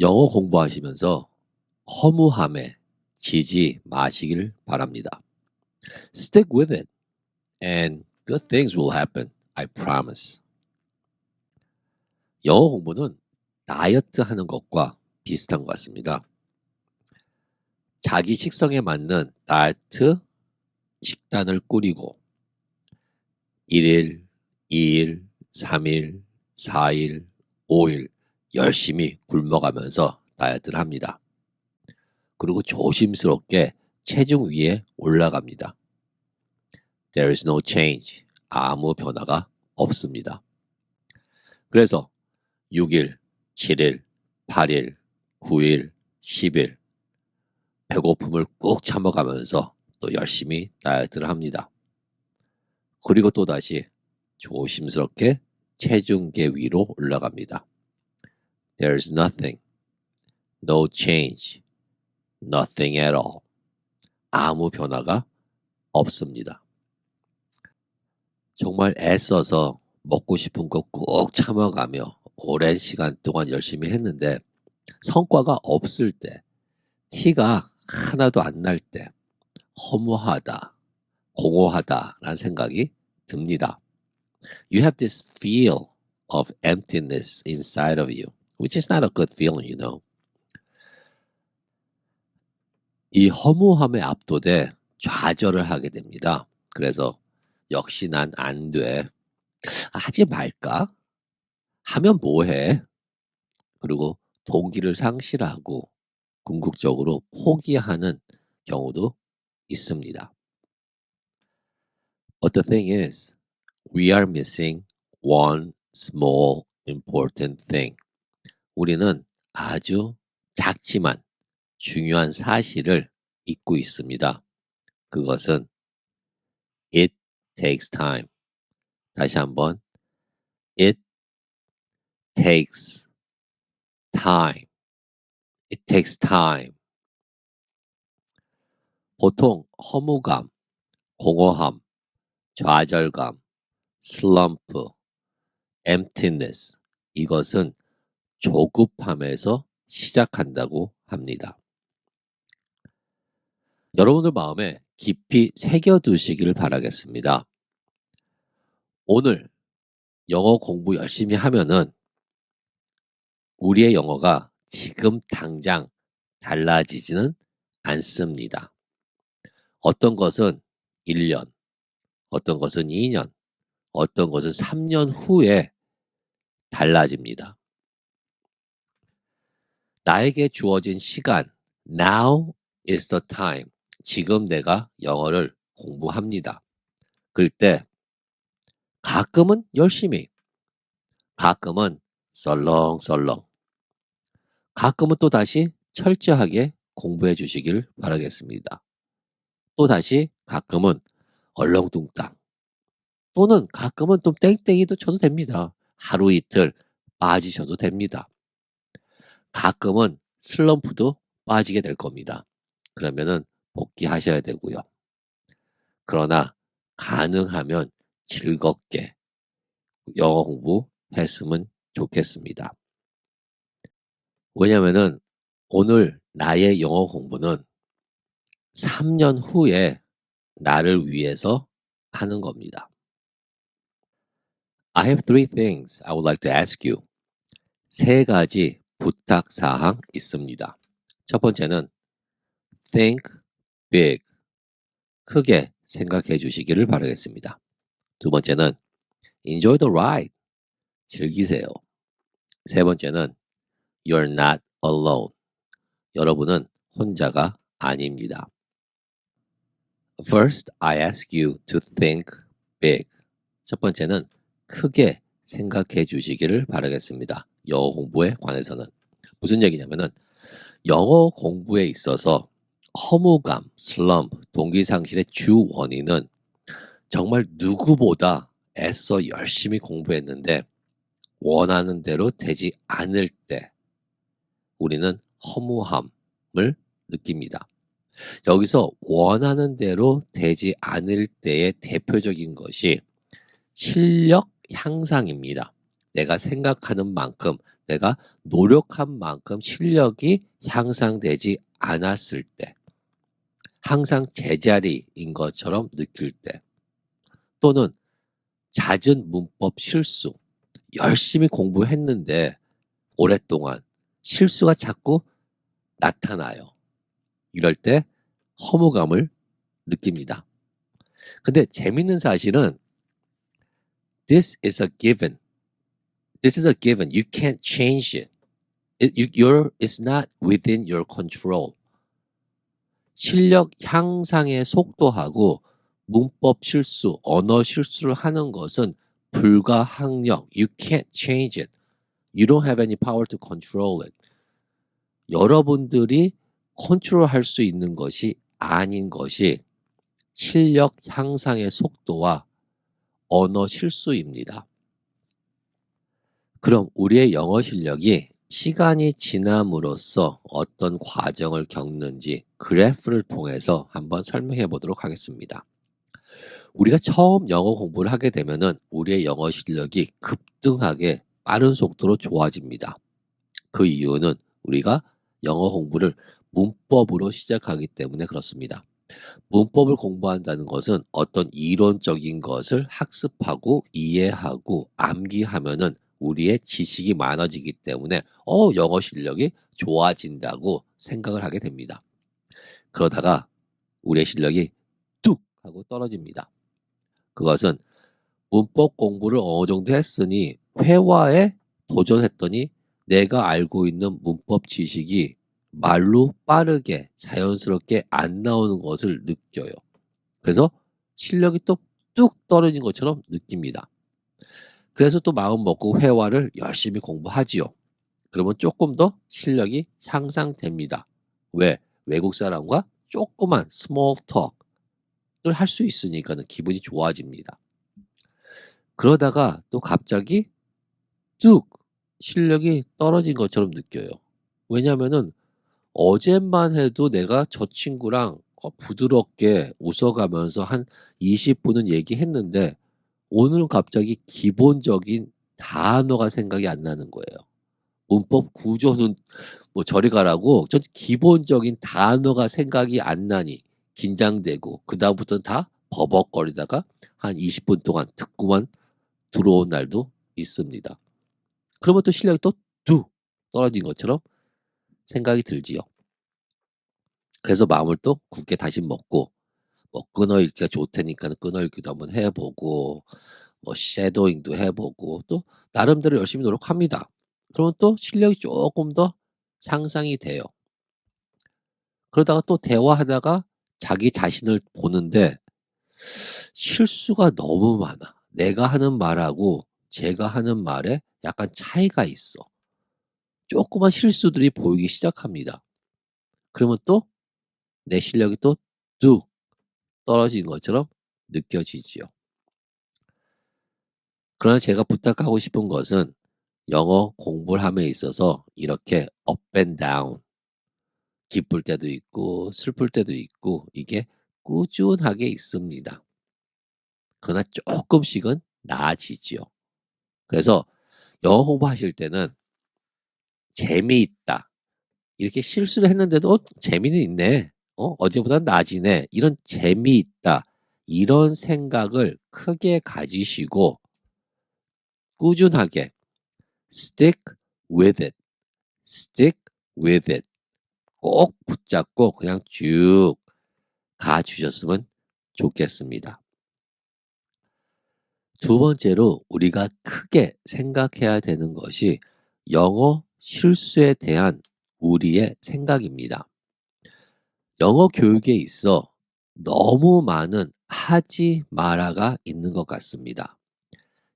영어 공부하시면서 허무함에 지지 마시길 바랍니다. Stick with it and good things will happen. I promise. 영어 공부는 다이어트 하는 것과 비슷한 것 같습니다. 자기 식성에 맞는 다이어트 식단을 꾸리고 1일, 2일, 3일, 4일, 5일 열심히 굶어가면서 다이어트를 합니다. 그리고 조심스럽게 체중 위에 올라갑니다. There is no change. 아무 변화가 없습니다. 그래서 6일, 7일, 8일, 9일, 10일 배고픔을 꾹 참아가면서 또 열심히 다이어트를 합니다. 그리고 또다시 조심스럽게 체중계 위로 올라갑니다. There's nothing, no change, nothing at all. 아무 변화가 없습니다. 정말 애써서 먹고 싶은 거 꾹 참아가며 오랜 시간 동안 열심히 했는데 성과가 없을 때, 티가 하나도 안 날 때 허무하다, 공허하다라는 생각이 듭니다. You have this feel of emptiness inside of you, which is not a good feeling, you know. 이 허무함에 압도돼 좌절을 하게 됩니다. 그래서 역시 난 안 돼. 하지 말까? 하면 뭐해? 그리고 동기를 상실하고 궁극적으로 포기하는 경우도 있습니다. But the thing is, we are missing one small important thing. 우리는 아주 작지만 중요한 사실을 잊고 있습니다. 그것은 it takes time. 다시 한번 it takes time. It takes time. 보통 허무감, 공허함, 좌절감, 슬럼프, emptiness 이것은 조급함에서 시작한다고 합니다. 여러분들 마음에 깊이 새겨두시기를 바라겠습니다. 오늘 영어 공부 열심히 하면은 우리의 영어가 지금 당장 달라지지는 않습니다. 어떤 것은 1년, 어떤 것은 2년, 어떤 것은 3년 후에 달라집니다. 나에게 주어진 시간, now is the time. 지금 내가 영어를 공부합니다. 그럴 때 가끔은 열심히, 가끔은 썰렁썰렁, 가끔은 또 다시 철저하게 공부해 주시길 바라겠습니다. 또 다시 가끔은 얼렁뚱땅, 또는 가끔은 또 땡땡이도 쳐도 됩니다. 하루 이틀 빠지셔도 됩니다. 가끔은 슬럼프도 빠지게 될 겁니다. 그러면은 복귀하셔야 되고요. 그러나 가능하면 즐겁게 영어 공부했으면 좋겠습니다. 왜냐면은 오늘 나의 영어 공부는 3년 후에 나를 위해서 하는 겁니다. I have three things I would like to ask you. 3가지 부탁 사항 있습니다. 첫 번째는 think big. 크게 생각해 주시기를 바라겠습니다. 두 번째는 enjoy the ride. 즐기세요. 세 번째는 you're not alone. 여러분은 혼자가 아닙니다. First, I ask you to think big. 첫 번째는 크게 생각해 주시기를 바라겠습니다. 영어 공부에 관해서는. 무슨 얘기냐면은 영어 공부에 있어서 허무감, 슬럼프, 동기상실의 주 원인은 정말 누구보다 애써 열심히 공부했는데 원하는 대로 되지 않을 때 우리는 허무함을 느낍니다. 여기서 원하는 대로 되지 않을 때의 대표적인 것이 실력 향상입니다. 내가 생각하는 만큼, 내가 노력한 만큼 실력이 향상되지 않았을 때, 항상 제자리인 것처럼 느낄 때, 또는 잦은 문법 실수, 열심히 공부했는데 오랫동안 실수가 자꾸 나타나요. 이럴 때 허무감을 느낍니다. 근데 재밌는 사실은 this is a given. This is a given. You can't change it. It's not within your control. 실력 향상의 속도하고 문법 실수, 언어 실수를 하는 것은 불가항력. You can't change it. You don't have any power to control it. 여러분들이 컨트롤할 수 있는 것이 아닌 것이 실력 향상의 속도와 언어 실수입니다. 그럼 우리의 영어 실력이 시간이 지남으로써 어떤 과정을 겪는지 그래프를 통해서 한번 설명해 보도록 하겠습니다. 우리가 처음 영어 공부를 하게 되면은 우리의 영어 실력이 급등하게 빠른 속도로 좋아집니다. 그 이유는 우리가 영어 공부를 문법으로 시작하기 때문에 그렇습니다. 문법을 공부한다는 것은 어떤 이론적인 것을 학습하고 이해하고 암기하면은 우리의 지식이 많아지기 때문에 영어 실력이 좋아진다고 생각을 하게 됩니다. 그러다가 우리의 실력이 뚝 하고 떨어집니다. 그것은 문법 공부를 어느 정도 했으니 회화에 도전했더니 내가 알고 있는 문법 지식이 말로 빠르게 자연스럽게 안 나오는 것을 느껴요. 그래서 실력이 또 뚝 떨어진 것처럼 느낍니다. 그래서 또 마음 먹고 회화를 열심히 공부하지요. 그러면 조금 더 실력이 향상됩니다. 왜? 외국 사람과 조그만 스몰 톡을 할 수 있으니까는 기분이 좋아집니다. 그러다가 또 갑자기 뚝 실력이 떨어진 것처럼 느껴요. 왜냐면은 어제만 해도 내가 저 친구랑 부드럽게 웃어가면서 한 20분은 얘기했는데 오늘은 갑자기 기본적인 단어가 생각이 안 나는 거예요. 문법 구조는 뭐 저리 가라고 전 기본적인 단어가 생각이 안 나니 긴장되고 그다음부터는 다 버벅거리다가 한 20분 동안 듣고만 들어온 날도 있습니다. 그러면 또 실력이 또 뚝 떨어진 것처럼 생각이 들지요. 그래서 마음을 또 굳게 다시 먹고 뭐 끊어읽기가 좋다니까 끊어읽기도 한번 해보고 뭐 쉐도잉도 해보고 또 나름대로 열심히 노력합니다. 그러면 또 실력이 조금 더 향상이 돼요. 그러다가 또 대화하다가 자기 자신을 보는데 실수가 너무 많아. 내가 하는 말하고 제가 하는 말에 약간 차이가 있어. 조그만 실수들이 보이기 시작합니다. 그러면 또 내 실력이 또 뚝 떨어진 것처럼 느껴지지요. 그러나 제가 부탁하고 싶은 것은 영어 공부를 함에 있어서 이렇게 up and down, 기쁠 때도 있고 슬플 때도 있고 이게 꾸준하게 있습니다. 그러나 조금씩은 나아지지요. 그래서 영어 공부하실 때는 재미있다. 이렇게 실수를 했는데도 재미는 있네. 어제보다 나아지네. 이런 재미있다. 이런 생각을 크게 가지시고 꾸준하게 stick with it. stick with it. 꼭 붙잡고 그냥 쭉 가주셨으면 좋겠습니다. 두 번째로 우리가 크게 생각해야 되는 것이 영어 실수에 대한 우리의 생각입니다. 영어 교육에 있어 너무 많은 하지 마라가 있는 것 같습니다.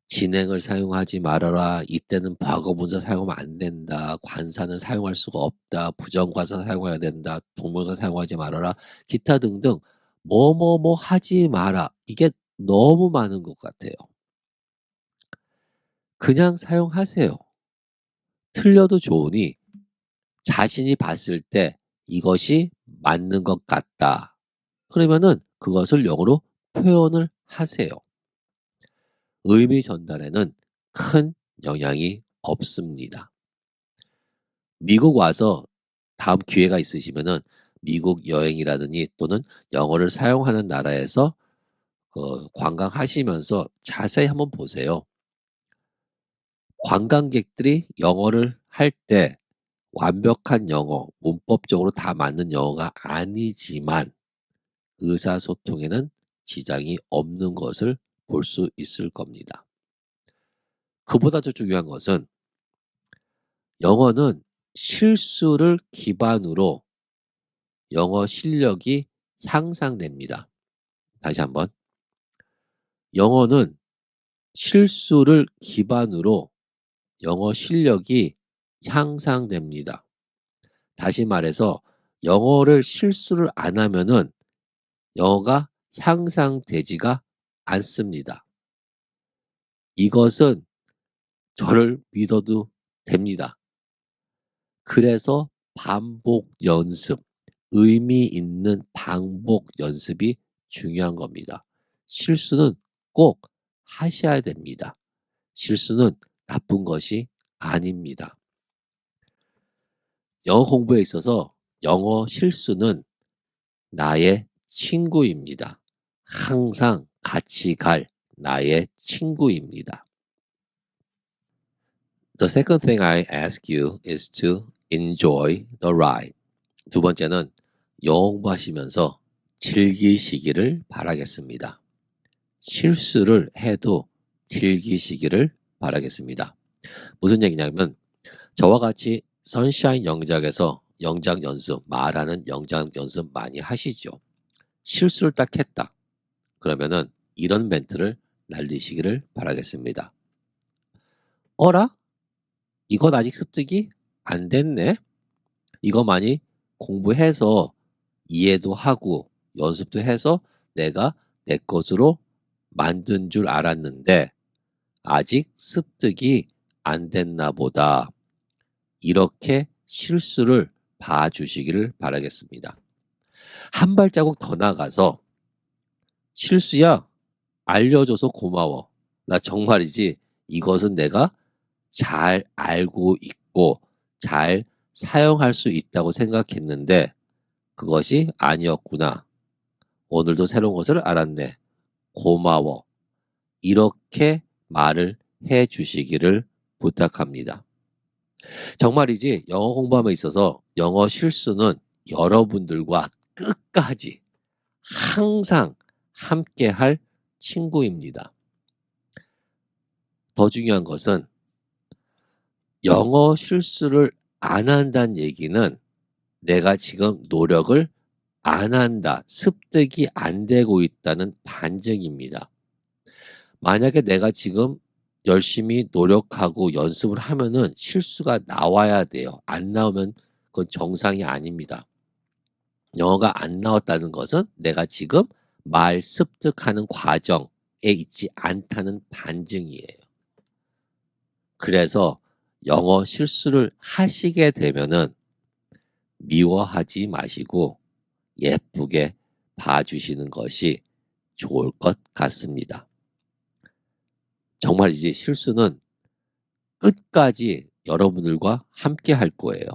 진행을 사용하지 말아라. 이때는 과거분사 사용하면 안 된다. 관사는 사용할 수가 없다. 부정관사 사용해야 된다. 동명사 사용하지 말아라. 기타 등등 뭐뭐뭐 하지 마라. 이게 너무 많은 것 같아요. 그냥 사용하세요. 틀려도 좋으니 자신이 봤을 때 이것이 맞는 것 같다. 그러면은 그것을 영어로 표현을 하세요. 의미 전달에는 큰 영향이 없습니다. 미국 와서 다음 기회가 있으시면은 미국 여행이라든지 또는 영어를 사용하는 나라에서 관광하시면서 자세히 한번 보세요. 관광객들이 영어를 할 때 완벽한 영어, 문법적으로 다 맞는 영어가 아니지만 의사소통에는 지장이 없는 것을 볼 수 있을 겁니다. 그보다 더 중요한 것은 영어는 실수를 기반으로 영어 실력이 향상됩니다. 다시 한번. 영어는 실수를 기반으로 영어 실력이 향상됩니다. 다시 말해서 영어를 실수를 안 하면은 영어가 향상되지가 않습니다. 이것은 저를 믿어도 됩니다. 그래서 반복 연습, 의미 있는 반복 연습이 중요한 겁니다. 실수는 꼭 하셔야 됩니다. 실수는 나쁜 것이 아닙니다. 영어 공부에 있어서 영어 실수는 나의 친구입니다. 항상 같이 갈 나의 친구입니다. The second thing I ask you is to enjoy the ride. 두 번째는 영어 공부하시면서 즐기시기를 바라겠습니다. 실수를 해도 즐기시기를 바라겠습니다. 무슨 얘기냐면 저와 같이 선샤인 영작에서 영작 연습, 말하는 영작 연습 많이 하시죠. 실수를 딱 했다. 그러면은 이런 멘트를 날리시기를 바라겠습니다. 어라? 이건 아직 습득이 안 됐네? 이거 많이 공부해서 이해도 하고 연습도 해서 내가 내 것으로 만든 줄 알았는데 아직 습득이 안 됐나 보다. 이렇게 실수를 봐주시기를 바라겠습니다. 한 발자국 더 나가서 실수야, 알려줘서 고마워. 나 정말이지 이것은 내가 잘 알고 있고 잘 사용할 수 있다고 생각했는데 그것이 아니었구나. 오늘도 새로운 것을 알았네. 고마워. 이렇게 말을 해 주시기를 부탁합니다. 정말이지 영어 공부함에 있어서 영어 실수는 여러분들과 끝까지 항상 함께 할 친구입니다. 더 중요한 것은 영어 실수를 안 한다는 얘기는 내가 지금 노력을 안 한다, 습득이 안 되고 있다는 반증입니다. 만약에 내가 지금 열심히 노력하고 연습을 하면은 실수가 나와야 돼요. 안 나오면 그건 정상이 아닙니다. 영어가 안 나왔다는 것은 내가 지금 말 습득하는 과정에 있지 않다는 반증이에요. 그래서 영어 실수를 하시게 되면은 미워하지 마시고 예쁘게 봐주시는 것이 좋을 것 같습니다. 정말이지 실수는 끝까지 여러분들과 함께 할 거예요.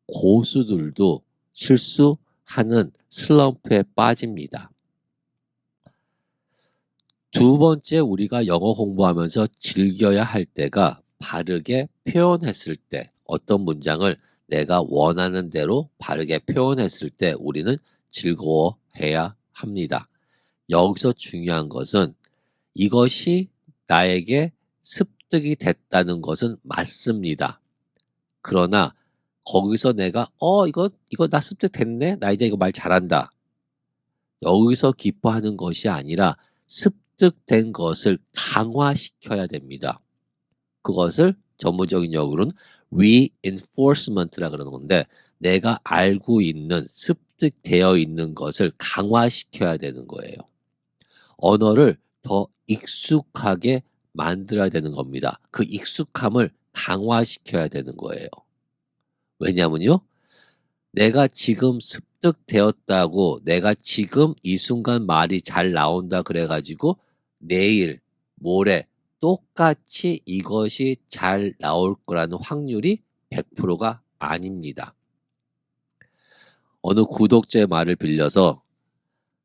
고수들도 실수하는 슬럼프에 빠집니다. 두 번째 우리가 영어 공부하면서 즐겨야 할 때가 바르게 표현했을 때 어떤 문장을 내가 원하는 대로 바르게 표현했을 때 우리는 즐거워해야 합니다. 여기서 중요한 것은 이것이 나에게 습득이 됐다는 것은 맞습니다. 그러나 거기서 내가 이거 나 습득됐네? 나 이제 이거 말 잘한다. 여기서 기뻐하는 것이 아니라 습득된 것을 강화시켜야 됩니다. 그것을 전문적인 용어로는 reinforcement라 그러는 건데 내가 알고 있는 습득되어 있는 것을 강화시켜야 되는 거예요. 언어를 더 익숙하게 만들어야 되는 겁니다. 그 익숙함을 강화시켜야 되는 거예요. 왜냐면요. 내가 지금 습득되었다고 내가 지금 이 순간 말이 잘 나온다 그래가지고 내일, 모레 똑같이 이것이 잘 나올 거라는 확률이 100%가 아닙니다. 어느 구독자의 말을 빌려서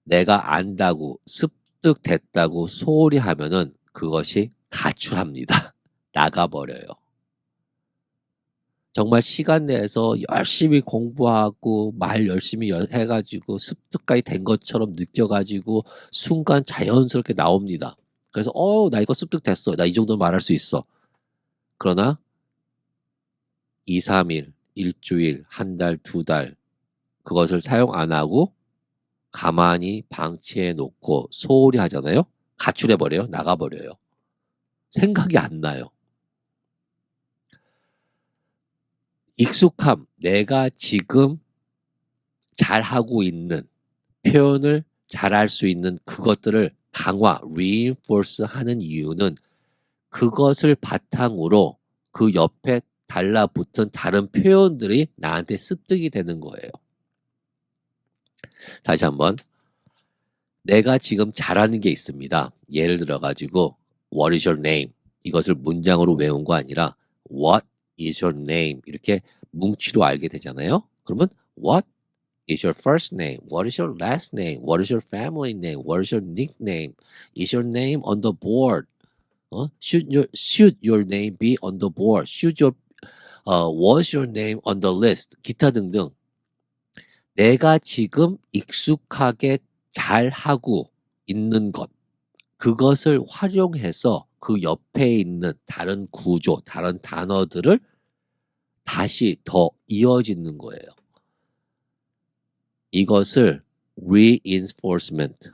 내가 안다고 습득됐다고 소홀히 하면은 그것이 가출합니다. 나가버려요. 정말 시간 내에서 열심히 공부하고 말 열심히 해가지고 습득까지 된 것처럼 느껴가지고 순간 자연스럽게 나옵니다. 그래서 나 이거 습득됐어. 나 이 정도 말할 수 있어. 그러나 2, 3일, 일주일, 한 달, 두 달 그것을 사용 안 하고 가만히 방치해 놓고 소홀히 하잖아요. 가출해버려요. 나가버려요. 생각이 안 나요. 익숙함, 내가 지금 잘하고 있는 표현을 잘할 수 있는 그것들을 강화, reinforce 하는 이유는 그것을 바탕으로 그 옆에 달라붙은 다른 표현들이 나한테 습득이 되는 거예요. 다시 한번. 내가 지금 잘하는 게 있습니다. 예를 들어가지고 What is your name? 이것을 문장으로 외운 거 아니라 What is your name? 이렇게 뭉치로 알게 되잖아요. 그러면 What is your first name? What is your last name? What is your family name? What is your nickname? Is your name on the board? Should your name be on the board? Was your name on the list? 기타 등등. 내가 지금 익숙하게 잘하고 있는 것, 그것을 활용해서 그 옆에 있는 다른 구조, 다른 단어들을 다시 더 이어짓는 거예요. 이것을 reinforcement,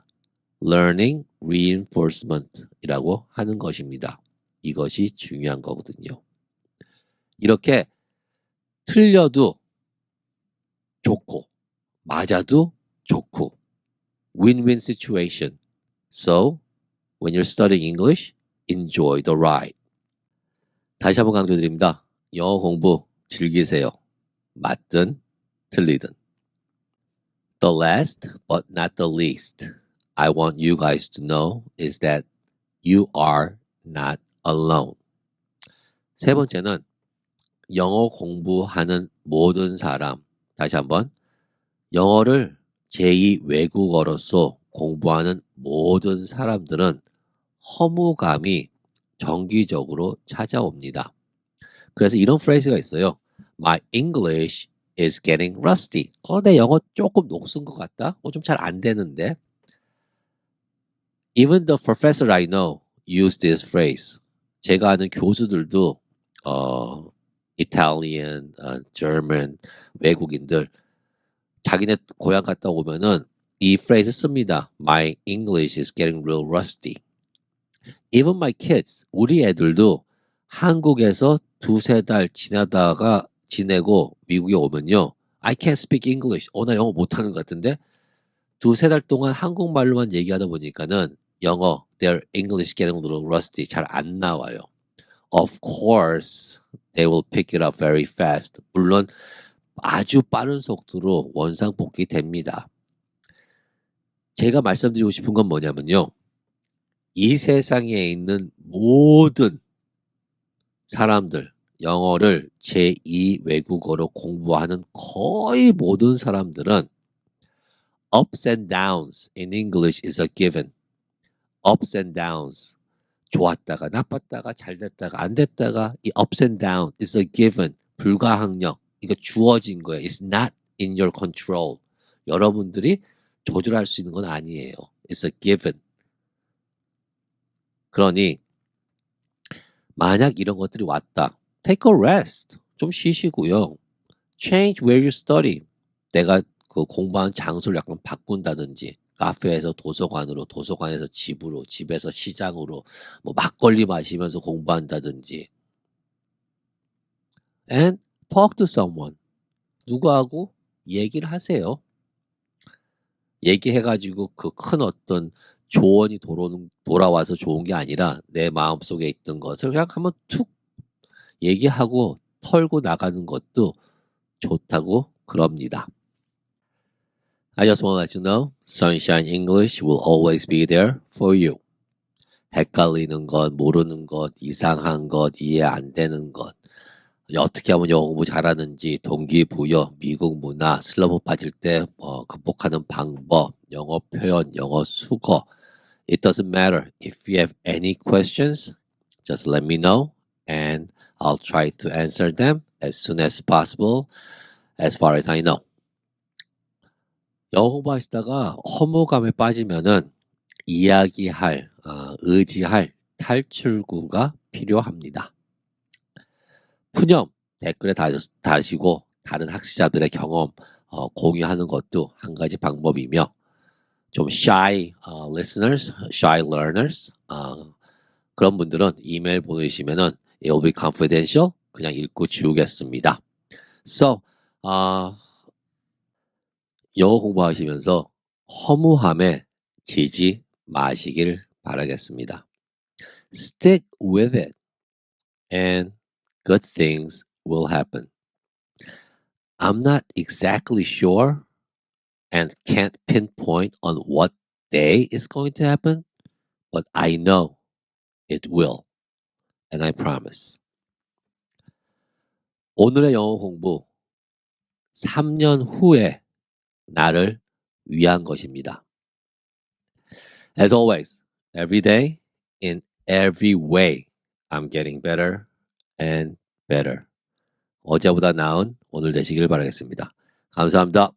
learning reinforcement 이라고 하는 것입니다. 이것이 중요한 거거든요. 이렇게 틀려도 좋고 맞아도 좋고 win-win situation. So, when you're studying English, enjoy the ride. 다시 한번 강조드립니다. 영어 공부 즐기세요. 맞든 틀리든. The last but not the least I want you guys to know is that you are not alone. 세 번째는 영어 공부하는 모든 사람, 다시 한번 영어를 제2 외국어로서 공부하는 모든 사람들은 허무감이 정기적으로 찾아옵니다. 그래서 이런 프레이즈가 있어요. My English is getting rusty. 내 영어 조금 녹슨 것 같다? 좀 잘 안 되는데. Even the professor I know use this phrase. 제가 아는 교수들도 Italian, German, 외국인들 자기네 고향 갔다 오면은 이 프레이즈 씁니다. My English is getting real rusty. Even my kids, 우리 애들도 한국에서 두세 달 지내고 미국에 오면요. I can't speak English. 나 영어 못하는 것 같은데 두세 달 동안 한국말로만 얘기하다 보니까는 영어, their English getting a little rusty. 잘 안 나와요. Of course, they will pick it up very fast. 물론 아주 빠른 속도로 원상복귀 됩니다. 제가 말씀드리고 싶은 건 뭐냐면요. 이 세상에 있는 모든 사람들, 영어를 제2 외국어로 공부하는 거의 모든 사람들은 ups and downs in English is a given. ups and downs. 좋았다가 나빴다가 잘 됐다가 안 됐다가 이 ups and downs is a given. 불가항력. 이거 주어진 거예요. It's not in your control. 여러분들이 조절할 수 있는 건 아니에요. It's a given. 그러니 만약 이런 것들이 왔다. Take a rest. 좀 쉬시고요. Change where you study. 내가 그 공부하는 장소를 약간 바꾼다든지 카페에서 도서관으로, 도서관에서 집으로, 집에서 시장으로 뭐 막걸리 마시면서 공부한다든지 and talk to someone. 누구하고 얘기를 하세요. 얘기해가지고 그 큰 어떤 조언이 돌아와서 좋은 게 아니라 내 마음속에 있던 것을 그냥 한번 툭 얘기하고 털고 나가는 것도 좋다고 그럽니다. I just want to let you know, Sunshine English will always be there for you. 헷갈리는 것, 모르는 것, 이상한 것, 이해 안 되는 것, 어떻게 하면 영어 공부 잘하는지, 동기부여, 미국 문화, 슬럼프 빠질 때 극복하는 방법, 영어 표현, 영어 수거. It doesn't matter. If you have any questions, just let me know and I'll try to answer them as soon as possible, as far as I know. 영어 공부하시다가 허무감에 빠지면은 이야기할, 의지할 탈출구가 필요합니다. 푸념 댓글에 다시고 다른 학습자들의 경험 공유하는 것도 한 가지 방법이며 좀 shy listeners, shy learners 그런 분들은 이메일 보내시면은 it will be confidential 그냥 읽고 지우겠습니다. So 영어 공부하시면서 허무함에 지지 마시길 바라겠습니다. Stick with it and good things will happen. I'm not exactly sure and can't pinpoint on what day it's going to happen, but I know it will. And I promise. 오늘의 영어 공부 3년 후에 나를 위한 것입니다. As always, every day, in every way, I'm getting better and better. 어제보다 나은 오늘 되시길 바라겠습니다. 감사합니다.